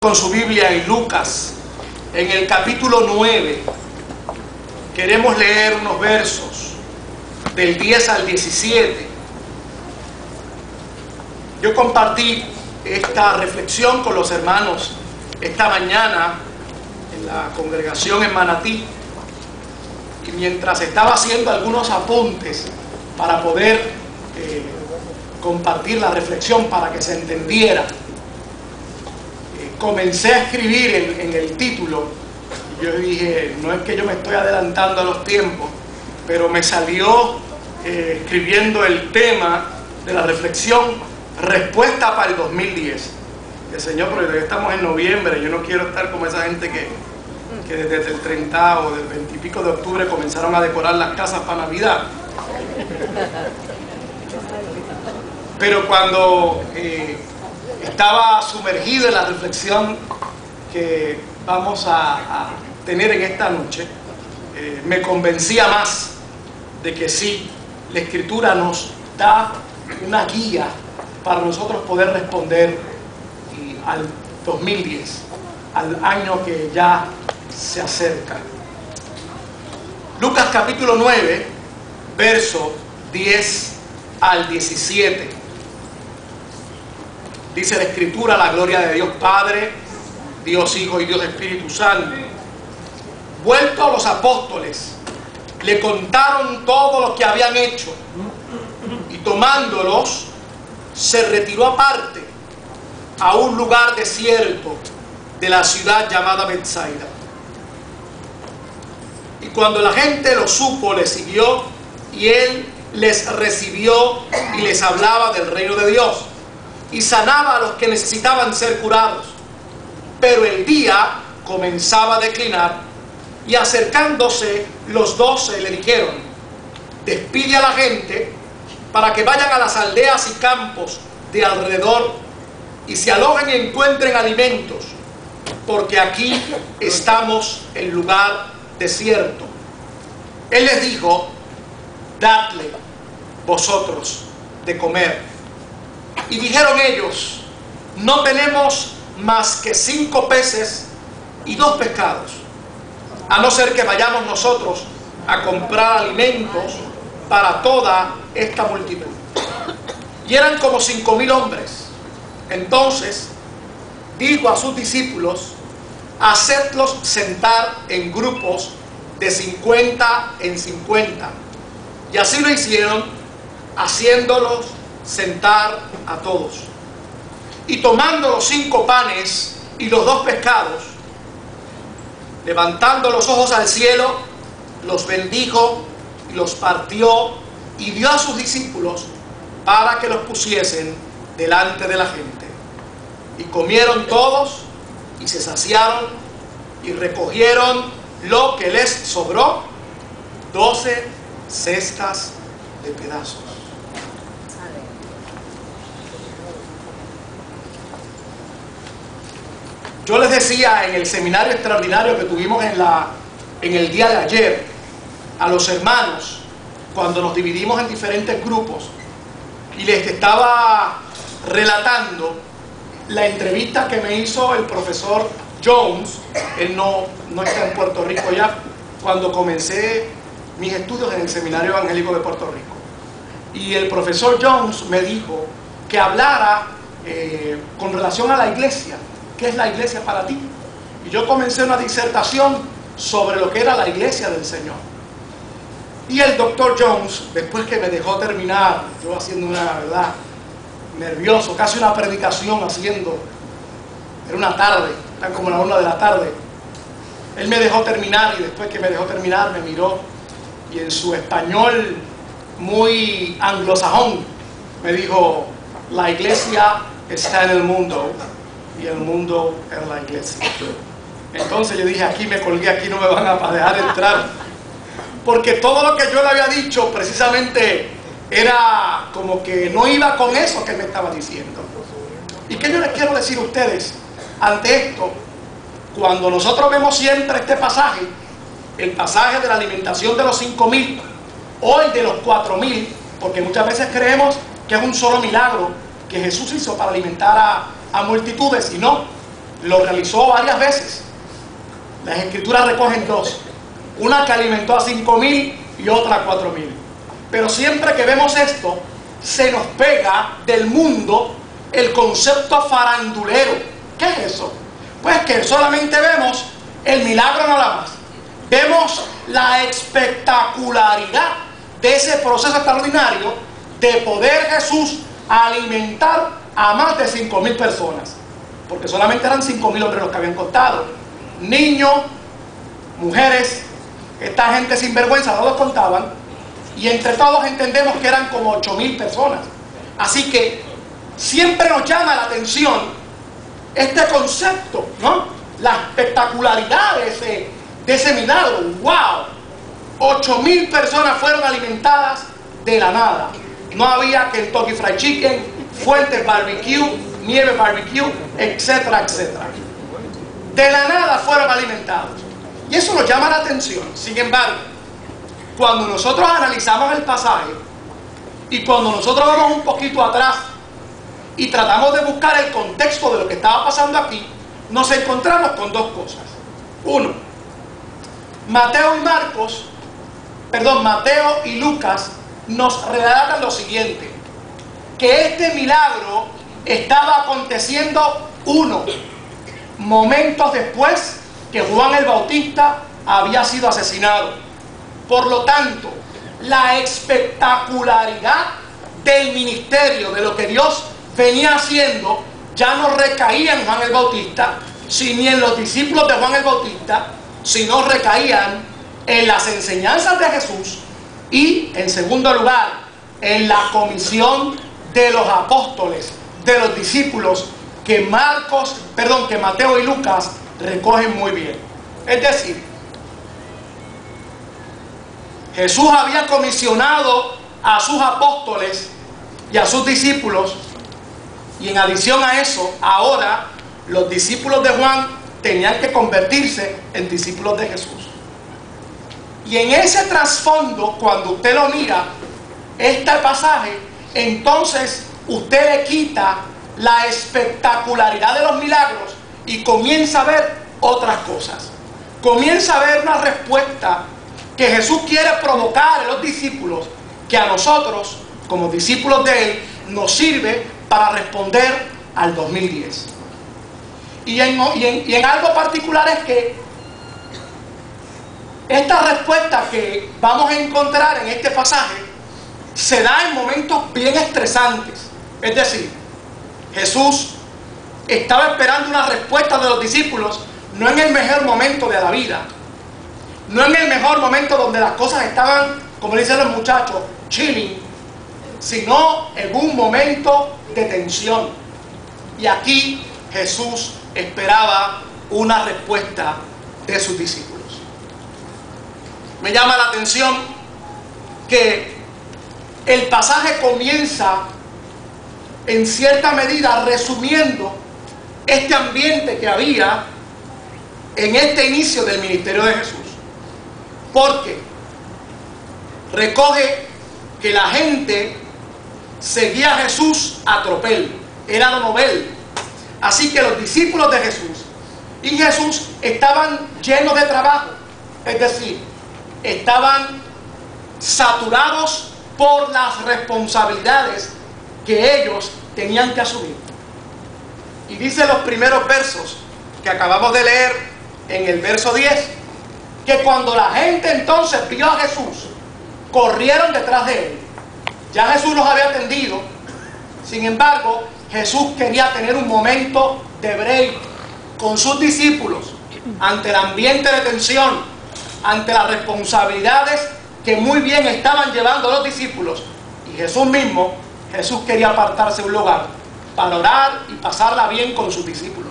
Con su Biblia en Lucas, en el capítulo 9, queremos leer unos versos del 10 al 17. Yo compartí esta reflexión con los hermanos esta mañana en la congregación en Manatí, y mientras estaba haciendo algunos apuntes para poder compartir la reflexión para que se entendiera, comencé a escribir en el título. Y yo dije, no es que yo me estoy adelantando a los tiempos, pero me salió escribiendo el tema de la reflexión, respuesta para el 2010. El Señor, pero ya estamos en noviembre, yo no quiero estar como esa gente que desde el 30 o del 20 y pico de octubre comenzaron a decorar las casas para Navidad. Pero cuando estaba sumergido en la reflexión que vamos a tener en esta noche, me convencía más de que sí, la Escritura nos da una guía para nosotros poder responder al 2010, al año que ya se acerca. Lucas capítulo 9, verso 10 al 17. Dice la Escritura: la gloria de Dios Padre, Dios Hijo y Dios Espíritu Santo. Vueltos los apóstoles, le contaron todo lo que habían hecho, y tomándolos, se retiró aparte a un lugar desierto de la ciudad llamada Betsaida. Y cuando la gente lo supo, le siguió, y él les recibió y les hablaba del reino de Dios, y sanaba a los que necesitaban ser curados. Pero el día comenzaba a declinar, y acercándose los 12 le dijeron: despide a la gente para que vayan a las aldeas y campos de alrededor y se alojen y encuentren alimentos, porque aquí estamos en lugar desierto. Él les dijo: dadle vosotros de comer. Y dijeron ellos: no tenemos más que 5 peces y 2 pescados, a no ser que vayamos nosotros a comprar alimentos para toda esta multitud. Y eran como 5,000 hombres. Entonces dijo a sus discípulos: hacedlos sentar en grupos de 50 en 50. Y así lo hicieron, haciéndolos sentar a todos. Y tomando los 5 panes y los 2 pescados, levantando los ojos al cielo, los bendijo y los partió y dio a sus discípulos para que los pusiesen delante de la gente. Y comieron todos y se saciaron, y recogieron lo que les sobró, 12 cestas de pedazos. Yo les decía en el seminario extraordinario que tuvimos en el día de ayer a los hermanos, cuando nos dividimos en diferentes grupos, y les estaba relatando la entrevista que me hizo el profesor Jones. Él no está en Puerto Rico ya, cuando comencé mis estudios en el Seminario Evangélico de Puerto Rico. Y el profesor Jones me dijo que hablara con relación a la iglesia. ¿Qué es la iglesia para ti? Y yo comencé una disertación sobre lo que era la iglesia del Señor. Y el doctor Jones, después que me dejó terminar, yo haciendo una verdad, nervioso, casi una predicación haciendo, era una tarde, eran como la 1 de la tarde, él me dejó terminar, y después que me dejó terminar me miró, y en su español muy anglosajón me dijo: la iglesia está en el mundo, y el mundo es la iglesia. Entonces yo dije: aquí me colgué, aquí no me van a dejar entrar, porque todo lo que yo le había dicho precisamente era como que no iba con eso que él me estaba diciendo. ¿Y qué yo les quiero decir a ustedes ante esto? Cuando nosotros vemos siempre este pasaje, el pasaje de la alimentación de los 5,000 o el de los 4,000, porque muchas veces creemos que es un solo milagro que Jesús hizo para alimentar a multitudes, y no. lo realizó varias veces. Las escrituras recogen dos. Una que alimentó a 5.000 y otra a 4.000. Pero siempre que vemos esto, se nos pega del mundo el concepto farandulero. ¿Qué es eso? Pues que solamente vemos el milagro nada más. Vemos la espectacularidad de ese proceso extraordinario de poder Jesús alimentar a más de 5.000 personas. Porque solamente eran 5.000 hombres los que habían contado. Niños, mujeres, esta gente sin vergüenza no los contaban. Y entre todos entendemos que eran como 8.000 personas. Así que siempre nos llama la atención este concepto, ¿no? La espectacularidad de ese milagro. ¡Wow! 8.000 personas fueron alimentadas de la nada. No había Kentucky Fried Chicken, Fuentes Barbecue, Nieve Barbecue, etcétera, etcétera. De la nada fueron alimentados. Y eso nos llama la atención. Sin embargo, cuando nosotros analizamos el pasaje y cuando nosotros vamos un poquito atrás y tratamos de buscar el contexto de lo que estaba pasando aquí, nos encontramos con dos cosas. Uno, Mateo y Lucas nos relatan lo siguiente: que este milagro estaba aconteciendo momentos después que Juan el Bautista había sido asesinado. Por lo tanto, la espectacularidad del ministerio, de lo que Dios venía haciendo, ya no recaía en Juan el Bautista, ni en los discípulos de Juan el Bautista, sino recaían en las enseñanzas de Jesús y, en segundo lugar, en la comisión de los apóstoles, de los discípulos, que Mateo y Lucas recogen muy bien. Es decir, Jesús había comisionado a sus apóstoles y a sus discípulos, y en adición a eso, ahora los discípulos de Juan tenían que convertirse en discípulos de Jesús. Y en ese trasfondo, cuando usted lo mira, este pasaje, entonces usted le quita la espectacularidad de los milagros y comienza a ver otras cosas. Comienza a ver una respuesta que Jesús quiere provocar en los discípulos, que a nosotros, como discípulos de Él, nos sirve para responder al 2010. Y en algo particular es que esta respuesta que vamos a encontrar en este pasaje se da en momentos bien estresantes. Es decir, Jesús estaba esperando una respuesta de los discípulos, no en el mejor momento de la vida, no en el mejor momento donde las cosas estaban, como dicen los muchachos, chilling, sino en un momento de tensión. Y aquí Jesús esperaba una respuesta de sus discípulos. Me llama la atención que el pasaje comienza en cierta medida resumiendo este ambiente que había en este inicio del ministerio de Jesús. Porque recoge que la gente seguía a Jesús a tropel, era lo novel. Así que los discípulos de Jesús y Jesús estaban llenos de trabajo, es decir, estaban saturados por las responsabilidades que ellos tenían que asumir. Y dice los primeros versos que acabamos de leer en el verso 10, que cuando la gente entonces vio a Jesús, corrieron detrás de él. Ya Jesús los había atendido. Sin embargo, Jesús quería tener un momento de break con sus discípulos ante el ambiente de tensión, ante las responsabilidades que muy bien estaban llevando los discípulos. Y Jesús quería apartarse un lugar para orar y pasarla bien con sus discípulos.